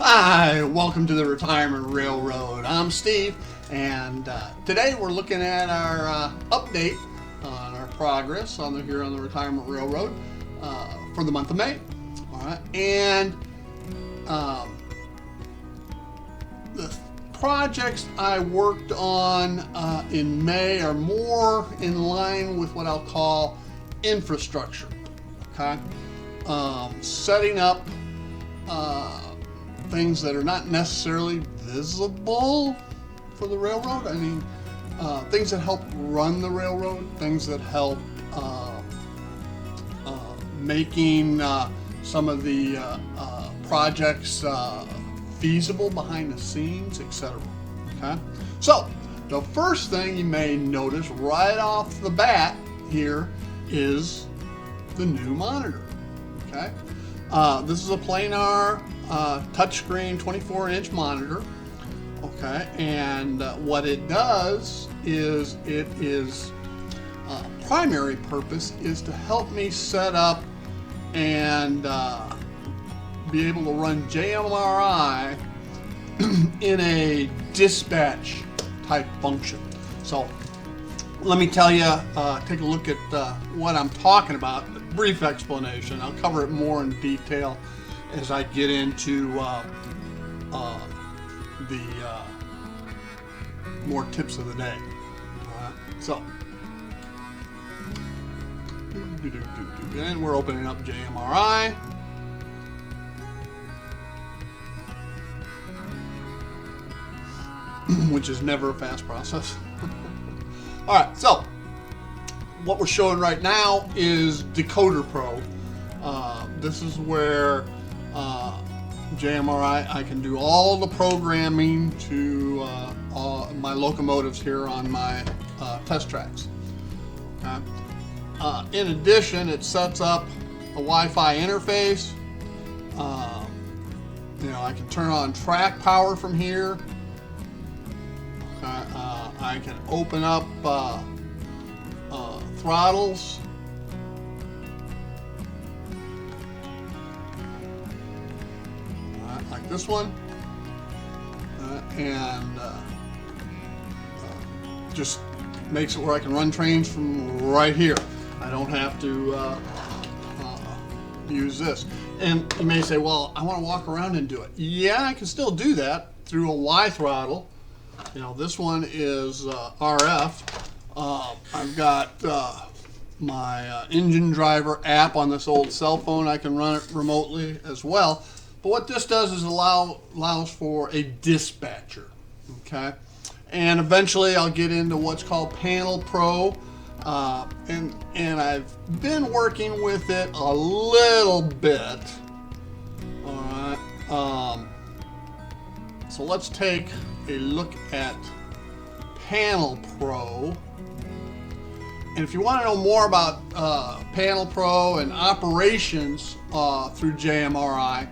Hi, welcome to the Retirement Railroad. I'm Steve, and today we're looking at our update on our progress here on the Retirement Railroad for the month of May. All right, and the projects I worked on in May are more in line with what I'll call infrastructure. Okay, setting up things that are not necessarily visible for the railroad. I mean, things that help run the railroad, things that help making some of the projects feasible behind the scenes, etc. Okay, so the first thing you may notice right off the bat here is the new monitor. Okay, this is a planar touchscreen 24-inch monitor. Okay, and what it does is primary purpose is to help me set up and be able to run JMRI in a dispatch type function. So let me tell you, take a look at what I'm talking about. A brief explanation. I'll cover it more in detail as I get into the more tips of the day. So, and we're opening up JMRI. Which is never a fast process. All right, so what we're showing right now is Decoder Pro. This is where JMRI, I can do all the programming to my locomotives here on my test tracks. Okay. In addition, it sets up a Wi-Fi interface. I can turn on track power from here. Okay. I can open up throttles. Like this one, and just makes it where I can run trains from right here. I don't have to use this. And you may say, well, I want to walk around and do it. Yeah, I can still do that through a Y throttle. This one is RF. I've got my engine driver app on this old cell phone. I can run it remotely as well. But what this does is allows for a dispatcher, okay? And eventually I'll get into what's called Panel Pro, and I've been working with it a little bit. All right. So let's take a look at Panel Pro. And if you want to know more about Panel Pro and operations through JMRI,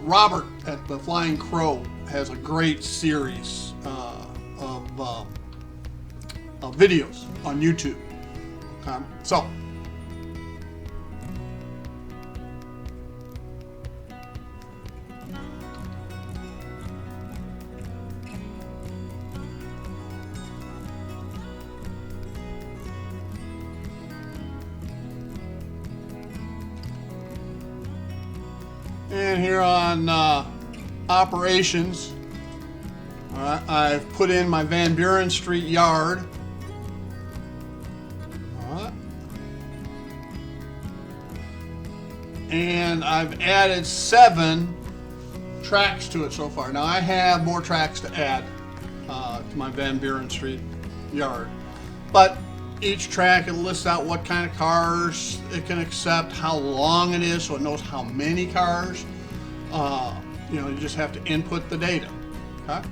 Robert at the Flying Crow has a great series of videos on YouTube. So, and here on operations, I've put in my Van Buren Street yard. And I've added 7 tracks to it so far. Now I have more tracks to add to my Van Buren Street yard. But each track, it lists out what kind of cars it can accept, how long it is, so it knows how many cars. You just have to input the data. Okay?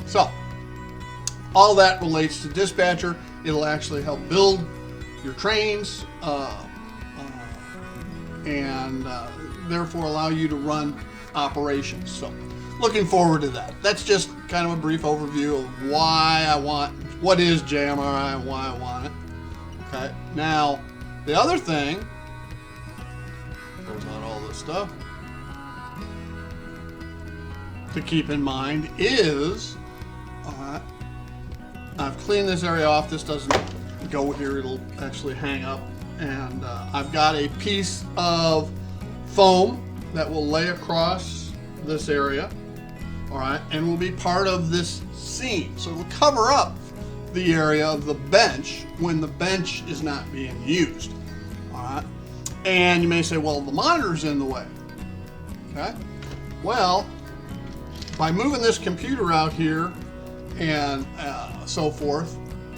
So, all that relates to dispatcher. It'll actually help build your trains and therefore allow you to run operations. So, looking forward to that. That's just kind of a brief overview of what is JMRI and why I want it. Okay, now the other thing, close out all this stuff. to keep in mind is, I've cleaned this area off. This doesn't go here, it'll actually hang up. And I've got a piece of foam that will lay across this area, all right, and will be part of this seam. So it'll cover up the area of the bench when the bench is not being used, all right. And you may say, well, the monitor's in the way, okay? Well, by moving this computer out here and so forth,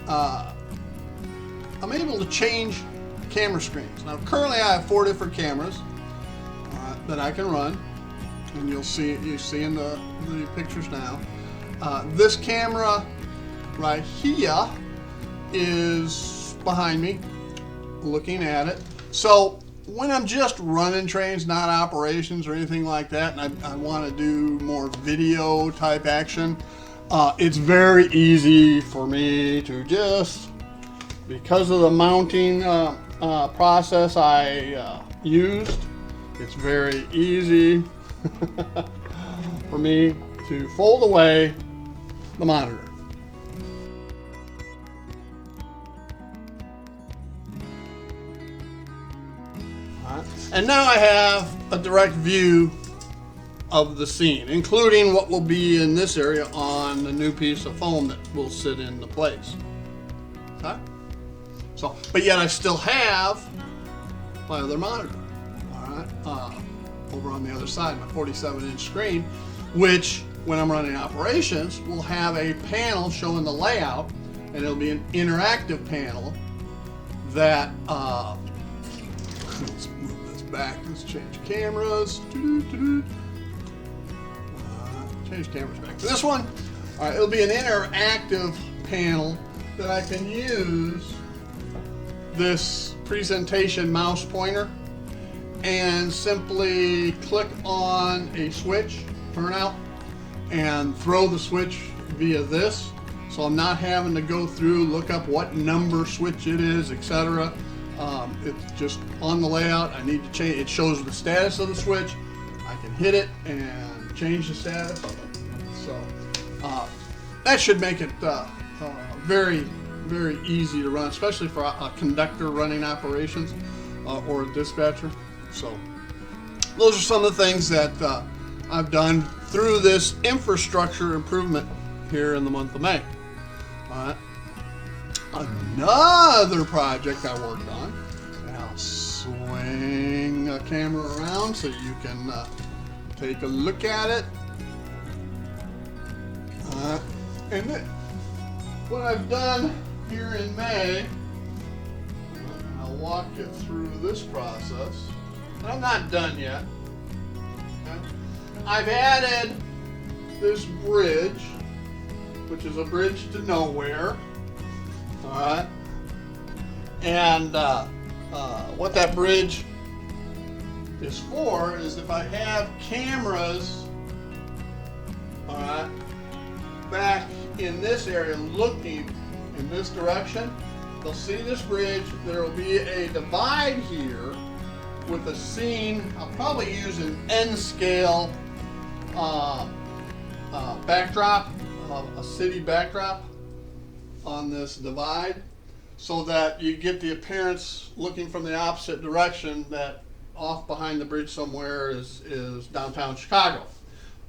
I'm able to change camera screens. Now, currently I have 4 different cameras that I can run, and you see in the pictures now. This camera right here is behind me, looking at it. So when I'm just running trains, not operations or anything like that, and I want to do more video type action, it's very easy for me to just, because of the mounting process I used, it's very easy for me to fold away the monitor. And now I have a direct view of the scene, including what will be in this area on the new piece of foam that will sit into place. Okay? So, but yet I still have my other monitor, all right, over on the other side, my 47-inch screen, which when I'm running operations will have a panel showing the layout, and it'll be an interactive panel that, let's move this back, let's change cameras, change cameras back to this one. All right, it'll be an interactive panel that I can use this presentation mouse pointer and simply click on a switch, turn out, and throw the switch via this. So I'm not having to go through, look up what number switch it is, etc. It's just on the layout. I need to change, it shows the status of the switch. I can hit it and change the status. So that should make it very, very easy to run, especially for a conductor running operations or a dispatcher. So those are some of the things that I've done through this infrastructure improvement here in the month of May. All right. Another project I worked on, and I'll swing a camera around so you can take a look at it. And then what I've done here in May, I'll walk you through this process. And I'm not done yet. Okay? I've added this bridge, which is a bridge to nowhere. All right. And what that bridge is for is if I have cameras, all right, back in this area looking in this direction, they'll see this bridge. There will be a divide here with a scene. I'll probably use an N-scale backdrop, a city backdrop on this divide, so that you get the appearance looking from the opposite direction that off behind the bridge somewhere is downtown Chicago.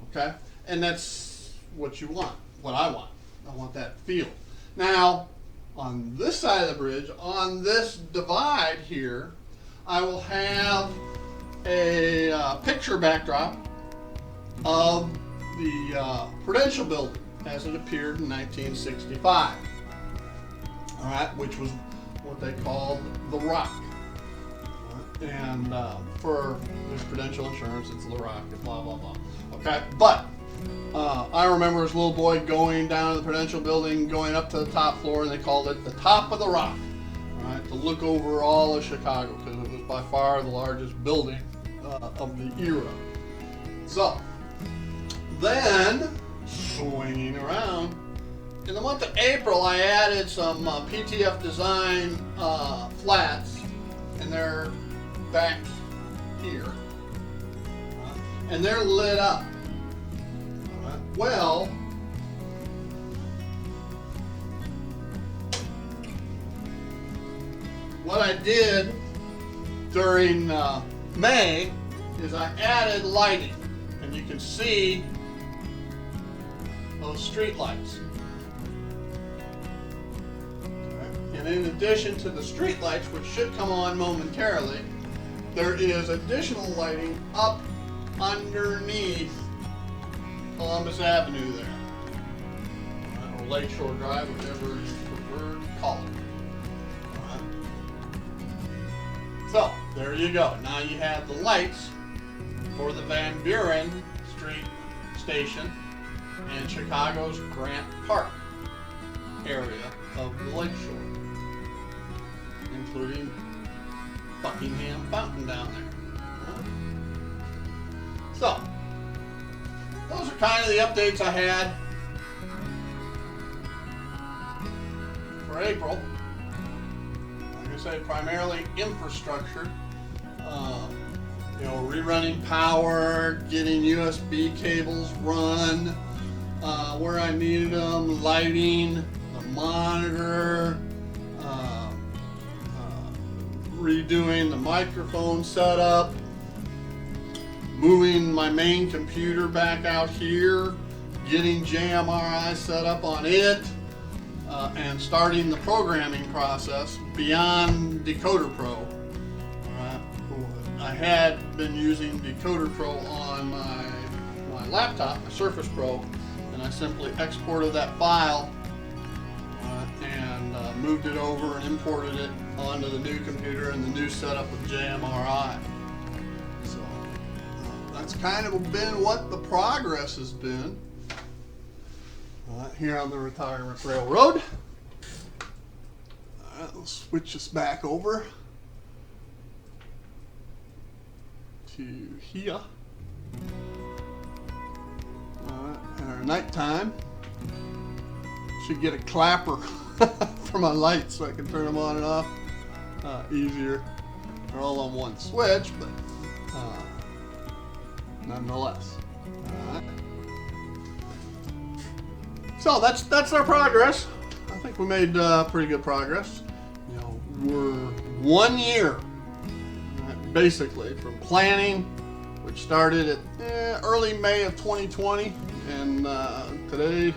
Okay? And that's what you want, what I want. I want that feel. Now, on this side of the bridge, on this divide here, I will have a picture backdrop of the Prudential Building as it appeared in 1965. All right, which was what they called the Rock. Right? And for this Prudential Insurance, it's the Rock, and blah, blah, blah. Okay, but I remember as a little boy going down to the Prudential Building, going up to the top floor, and they called it the Top of the Rock. All right, to look over all of Chicago, because it was by far the largest building of the era. So, then, swinging around, in the month of April, I added some PTF Design flats, and they're back here, and they're lit up. Well, what I did during May is I added lighting, and you can see those street lights. And in addition to the street lights, which should come on momentarily, there is additional lighting up underneath Columbus Avenue there, or Lakeshore Drive, whichever you prefer to call it. So, there you go. Now you have the lights for the Van Buren Street station and Chicago's Grant Park area of the Lakeshore, including Buckingham Fountain down there. So, those are kind of the updates I had for April. Like I say, primarily infrastructure. Rerunning power, getting USB cables run where I needed them, lighting, the monitor, redoing the microphone setup, moving my main computer back out here, getting JMRI set up on it, and starting the programming process beyond Decoder Pro. I had been using Decoder Pro on my laptop, my Surface Pro, and I simply exported that file and moved it over and imported it onto the new computer and the new setup with JMRI. So that's kind of been what the progress has been here on the Retirement Railroad. I'll switch us back over to here. And our nighttime should get a clapper for my lights so I can turn them on and off easier. They're all on one switch, but nonetheless. So that's our progress. I think we made pretty good progress. We're 1 year basically from planning, which started at early May of 2020, and today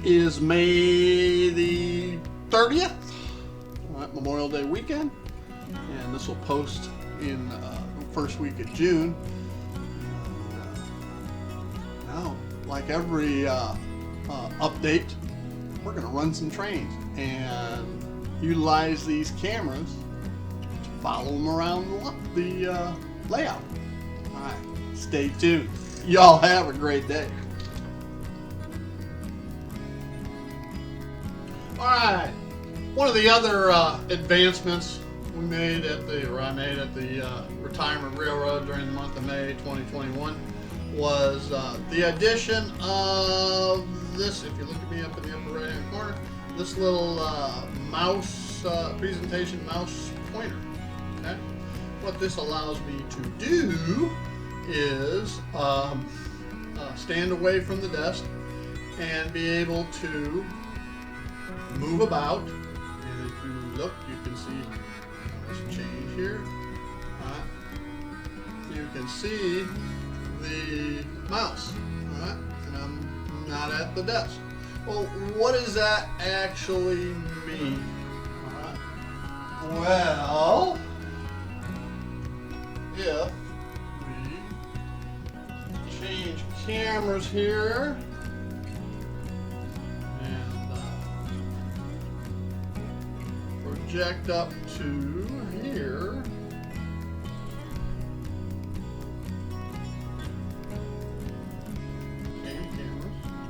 is May the 30th, Memorial Day weekend, and this will post in the first week of June. Now, like every update, we're going to run some trains and utilize these cameras to follow them around the layout. All right, stay tuned. Y'all have a great day. All right, one of the other advancements I made at the Retirement Railroad during the month of May 2021 was the addition of this. If you look at me up in the upper right hand corner, this little mouse presentation mouse pointer. Okay, what this allows me to do is stand away from the desk and be able to move about. And if you look, you can see this change here. You can see the mouse, and I'm not at the desk. Well, what does that actually mean? Well, if we change cameras here and project up to here,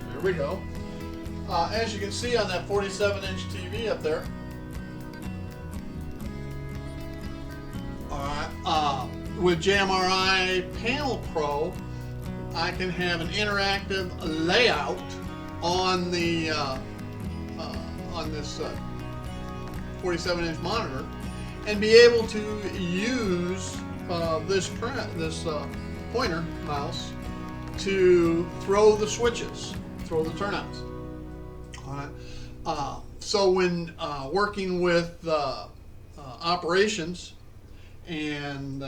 there we go. As you can see on that 47-inch TV up there, with JMRI Panel Pro, I can have an interactive layout on the on this 47-inch monitor, and be able to use this pointer mouse to throw the switches. throw the turnouts. All right. So when working with operations and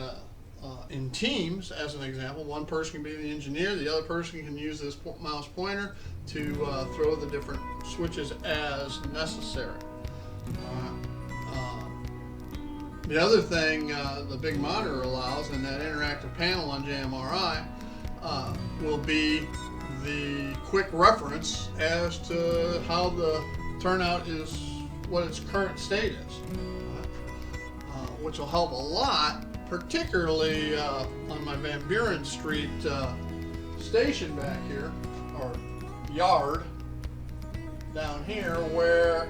in teams, as an example, one person can be the engineer, the other person can use this mouse pointer to throw the different switches as necessary. The other thing the big monitor allows, and that interactive panel on JMRI, will be the quick reference as to how the turnout is, what its current state is, which will help a lot, particularly on my Van Buren Street station back here, or yard down here, where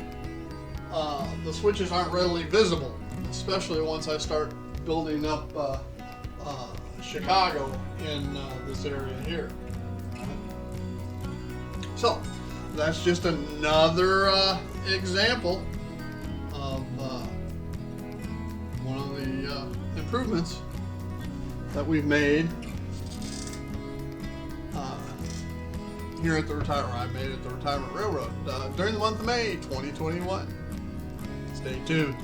the switches aren't readily visible, especially once I start building up Chicago in this area here. So that's just another example of one of the improvements that we've made here at the I made at the Retirement Railroad during the month of May 2021. Stay tuned.